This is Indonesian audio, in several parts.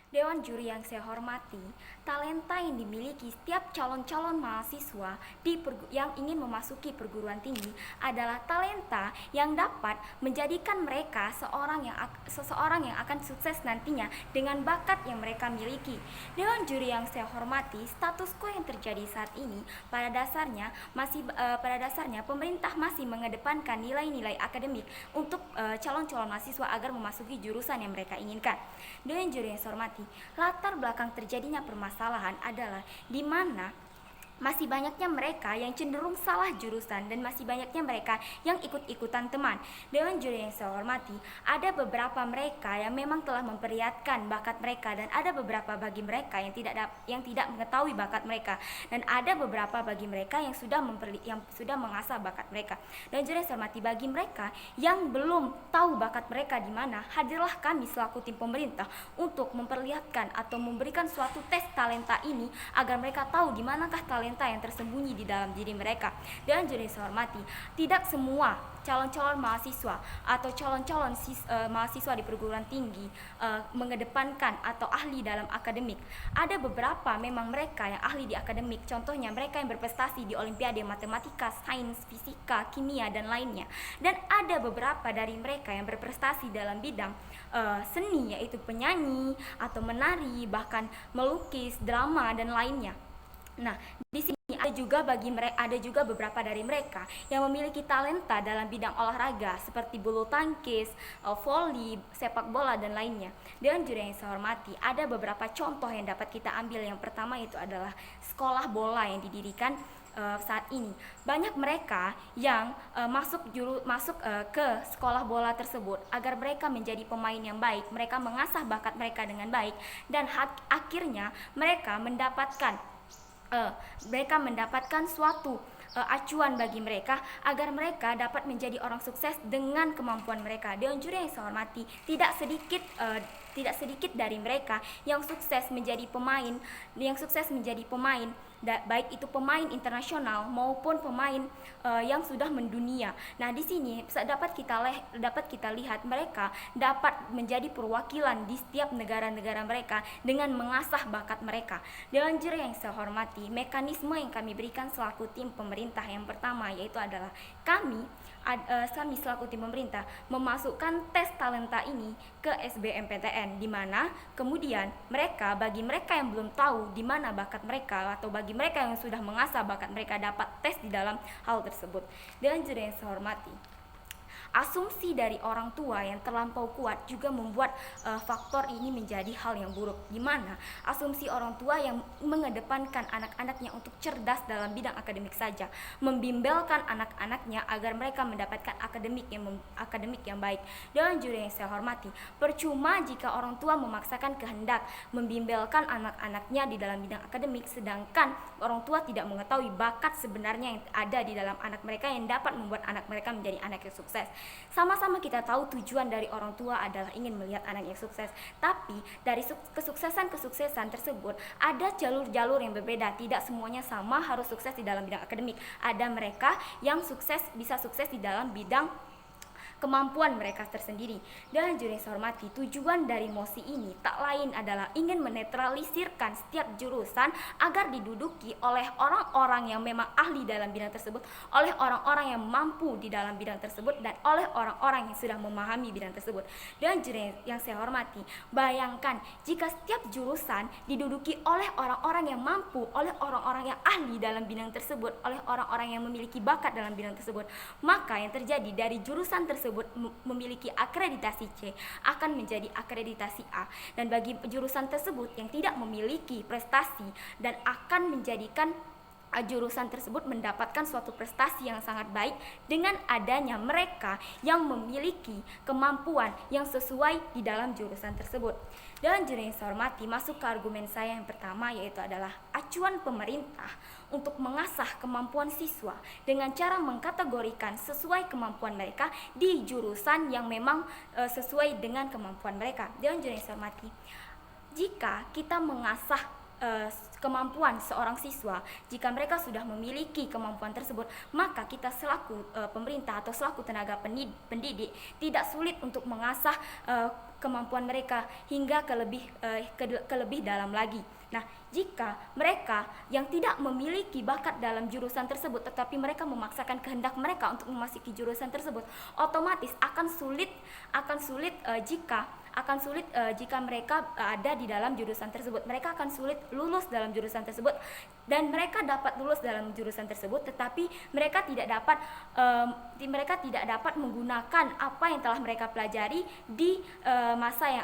Dewan juri yang saya hormati, talenta yang dimiliki setiap calon-calon mahasiswa yang ingin memasuki perguruan tinggi adalah talenta yang dapat menjadikan mereka seseorang yang akan sukses nantinya dengan bakat yang mereka miliki. Dewan juri yang saya hormati, status quo yang terjadi saat ini pada dasarnya pemerintah masih mengedepankan nilai-nilai akademik untuk calon-calon mahasiswa agar memasuki jurusan yang mereka inginkan. Dewan juri yang saya hormati, latar belakang terjadinya permasalahan adalah di mana masih banyaknya mereka yang cenderung salah jurusan dan masih banyaknya mereka yang ikut-ikutan teman. Dewan juri yang saya hormati, ada beberapa mereka yang memang telah memperlihatkan bakat mereka dan ada beberapa bagi mereka yang tidak mengetahui bakat mereka dan ada beberapa bagi mereka yang sudah mengasah bakat mereka. Dewan juri yang saya hormati, bagi mereka yang belum tahu bakat mereka di mana, hadirlah kami selaku tim pemerintah untuk memperlihatkan atau memberikan suatu tes talenta ini agar mereka tahu di manakah talenta yang tersembunyi di dalam diri mereka. Dan juri saya hormati, tidak semua calon-calon mahasiswa atau calon-calon mahasiswa di perguruan tinggi mengedepankan atau ahli dalam akademik. Ada beberapa memang mereka yang ahli di akademik, contohnya mereka yang berprestasi di olimpiade matematika, sains, fisika, kimia, dan lainnya. Dan ada beberapa dari mereka yang berprestasi dalam bidang seni, yaitu penyanyi atau menari, bahkan melukis, drama, dan lainnya. Nah, di sini ada juga beberapa dari mereka yang memiliki talenta dalam bidang olahraga seperti bulu tangkis, voli, sepak bola, dan lainnya. Dan juri yang saya hormati, ada beberapa contoh yang dapat kita ambil. Yang pertama itu adalah sekolah bola yang didirikan saat ini. Banyak mereka yang masuk ke sekolah bola tersebut agar mereka menjadi pemain yang baik. Mereka mengasah bakat mereka dengan baik dan akhirnya mereka mendapatkan suatu acuan bagi mereka agar mereka dapat menjadi orang sukses dengan kemampuan mereka. Dewan juri yang saya hormati, tidak sedikit dari mereka yang sukses menjadi pemain, baik itu pemain internasional maupun pemain yang sudah mendunia. Nah, di sini dapat kita lihat mereka dapat menjadi perwakilan di setiap negara-negara mereka dengan mengasah bakat mereka. Dewan juri yang saya hormati, mekanisme yang kami berikan selaku tim pemerintah yang pertama yaitu adalah kami selaku tim pemerintah memasukkan tes talenta ini ke SBMPTN, di mana kemudian bagi mereka yang belum tahu di mana bakat mereka atau bagi mereka yang sudah mengasah bakat mereka dapat tes di dalam hal tersebut. Dan juri yang saya hormati, asumsi dari orang tua yang terlampau kuat juga membuat faktor ini menjadi hal yang buruk, di mana asumsi orang tua yang mengedepankan anak-anaknya untuk cerdas dalam bidang akademik saja, membimbelkan anak-anaknya agar mereka mendapatkan akademik yang baik. Dan juri yang saya hormati, percuma jika orang tua memaksakan kehendak membimbelkan anak-anaknya di dalam bidang akademik sedangkan orang tua tidak mengetahui bakat sebenarnya yang ada di dalam anak mereka yang dapat membuat anak mereka menjadi anak yang sukses. Sama-sama kita tahu tujuan dari orang tua adalah ingin melihat anak yang sukses, tapi dari kesuksesan tersebut ada jalur-jalur yang berbeda. Tidak semuanya sama harus sukses di dalam bidang akademik. Ada mereka yang bisa sukses di dalam bidang kemampuan mereka tersendiri. Dan juri yang saya hormati, tujuan dari MOSI ini tak lain adalah ingin menetralisirkan setiap jurusan agar diduduki oleh orang-orang yang memang ahli dalam bidang tersebut, oleh orang-orang yang mampu di dalam bidang tersebut, dan oleh orang-orang yang sudah memahami bidang tersebut. Dan juri yang saya hormati, bayangkan jika setiap jurusan diduduki oleh orang-orang yang mampu, oleh orang-orang yang ahli dalam bidang tersebut, oleh orang-orang yang memiliki bakat dalam bidang tersebut, maka yang terjadi dari jurusan tersebut memiliki akreditasi C akan menjadi akreditasi A, dan bagi jurusan tersebut yang tidak memiliki prestasi dan akan menjadikan jurusan tersebut mendapatkan suatu prestasi yang sangat baik dengan adanya mereka yang memiliki kemampuan yang sesuai di dalam jurusan tersebut. Dan juri yang saya hormati, masuk ke argumen saya yang pertama, yaitu adalah acuan pemerintah untuk mengasah kemampuan siswa dengan cara mengkategorikan sesuai kemampuan mereka di jurusan yang memang sesuai dengan kemampuan mereka. Dan juri yang saya hormati, jika kita mengasah kemampuan seorang siswa. Jika mereka sudah memiliki kemampuan tersebut, maka kita selaku pemerintah atau selaku tenaga pendidik tidak sulit untuk mengasah kemampuan mereka hingga ke lebih dalam lagi. Nah, jika mereka yang tidak memiliki bakat dalam jurusan tersebut tetapi mereka memaksakan kehendak mereka untuk memasuki jurusan tersebut, otomatis akan sulit jika mereka ada di dalam jurusan tersebut. Mereka akan sulit lulus dalam jurusan tersebut, dan mereka dapat lulus dalam jurusan tersebut tetapi mereka tidak dapat menggunakan apa yang telah mereka pelajari di masa yang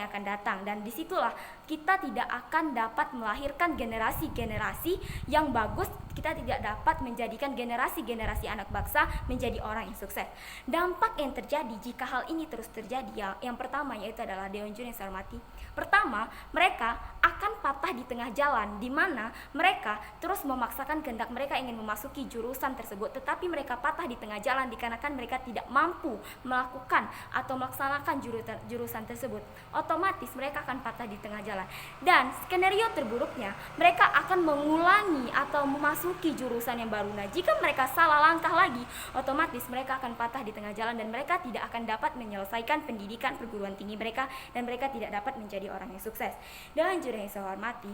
akan datang. Dan disitulah kita tidak akan dapat melahirkan generasi-generasi yang bagus. Kita tidak dapat menjadikan generasi-generasi anak bangsa menjadi orang yang sukses. Dampak yang terjadi jika hal ini terus terjadi, yang pertama yaitu adalah Dewan Juri yang saya hormati. Pertama, mereka akan patah di tengah jalan, di mana mereka terus memaksakan kehendak mereka ingin memasuki jurusan tersebut, tetapi mereka patah di tengah jalan dikarenakan mereka tidak mampu melakukan atau melaksanakan jurusan tersebut. Otomatis mereka akan patah di tengah jalan. Dan skenario terburuknya, mereka akan mengulangi atau memasuki jurusan yang baru. Nah, jika mereka salah langkah lagi, otomatis mereka akan patah di tengah jalan dan mereka tidak akan dapat menyelesaikan pendidikan perguruan tinggi mereka, dan mereka tidak dapat menjadi orang yang sukses. Dewan Juri yang saya hormati,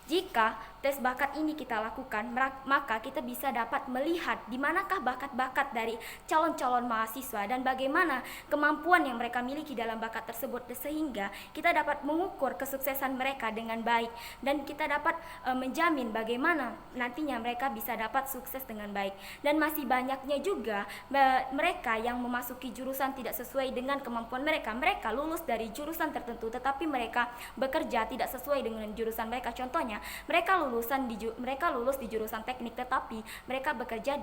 jika tes bakat ini kita lakukan, maka kita bisa dapat melihat di manakah bakat-bakat dari calon-calon mahasiswa dan bagaimana kemampuan yang mereka miliki dalam bakat tersebut, sehingga kita dapat mengukur kesuksesan mereka dengan baik dan kita dapat menjamin bagaimana nantinya mereka bisa dapat sukses dengan baik. Dan masih banyaknya juga mereka yang memasuki jurusan tidak sesuai dengan kemampuan mereka. Mereka lulus dari jurusan tertentu tetapi mereka bekerja tidak sesuai dengan jurusan mereka. Contohnya, mereka lulus di jurusan teknik tetapi mereka bekerja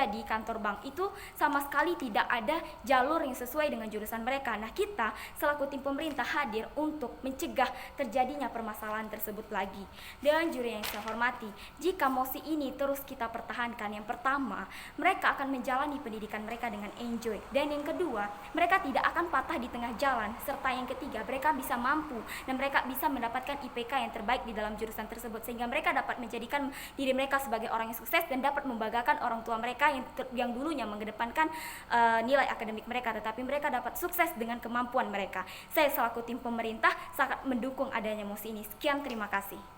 di kantor bank. Itu sama sekali tidak ada jalur yang sesuai dengan jurusan mereka. Nah, kita selaku tim pemerintah hadir untuk mencegah terjadinya permasalahan tersebut lagi. Dewan Juri yang saya hormati, jika mosi ini terus kita pertahankan, yang pertama, mereka akan menjalani pendidikan mereka dengan enjoy, dan yang kedua, mereka tidak akan patah di tengah jalan, serta yang ketiga, mereka bisa mampu dan mereka bisa mendapatkan IPK yang terbaik di dalam jurusan tersebut, sehingga mereka dapat menjadikan diri mereka sebagai orang yang sukses dan dapat membanggakan orang tua mereka yang dulunya mengedepankan nilai akademik mereka, tetapi mereka dapat sukses dengan kemampuan mereka. Saya selaku tim pemerintah sangat mendukung adanya mosi ini. Sekian, terima kasih.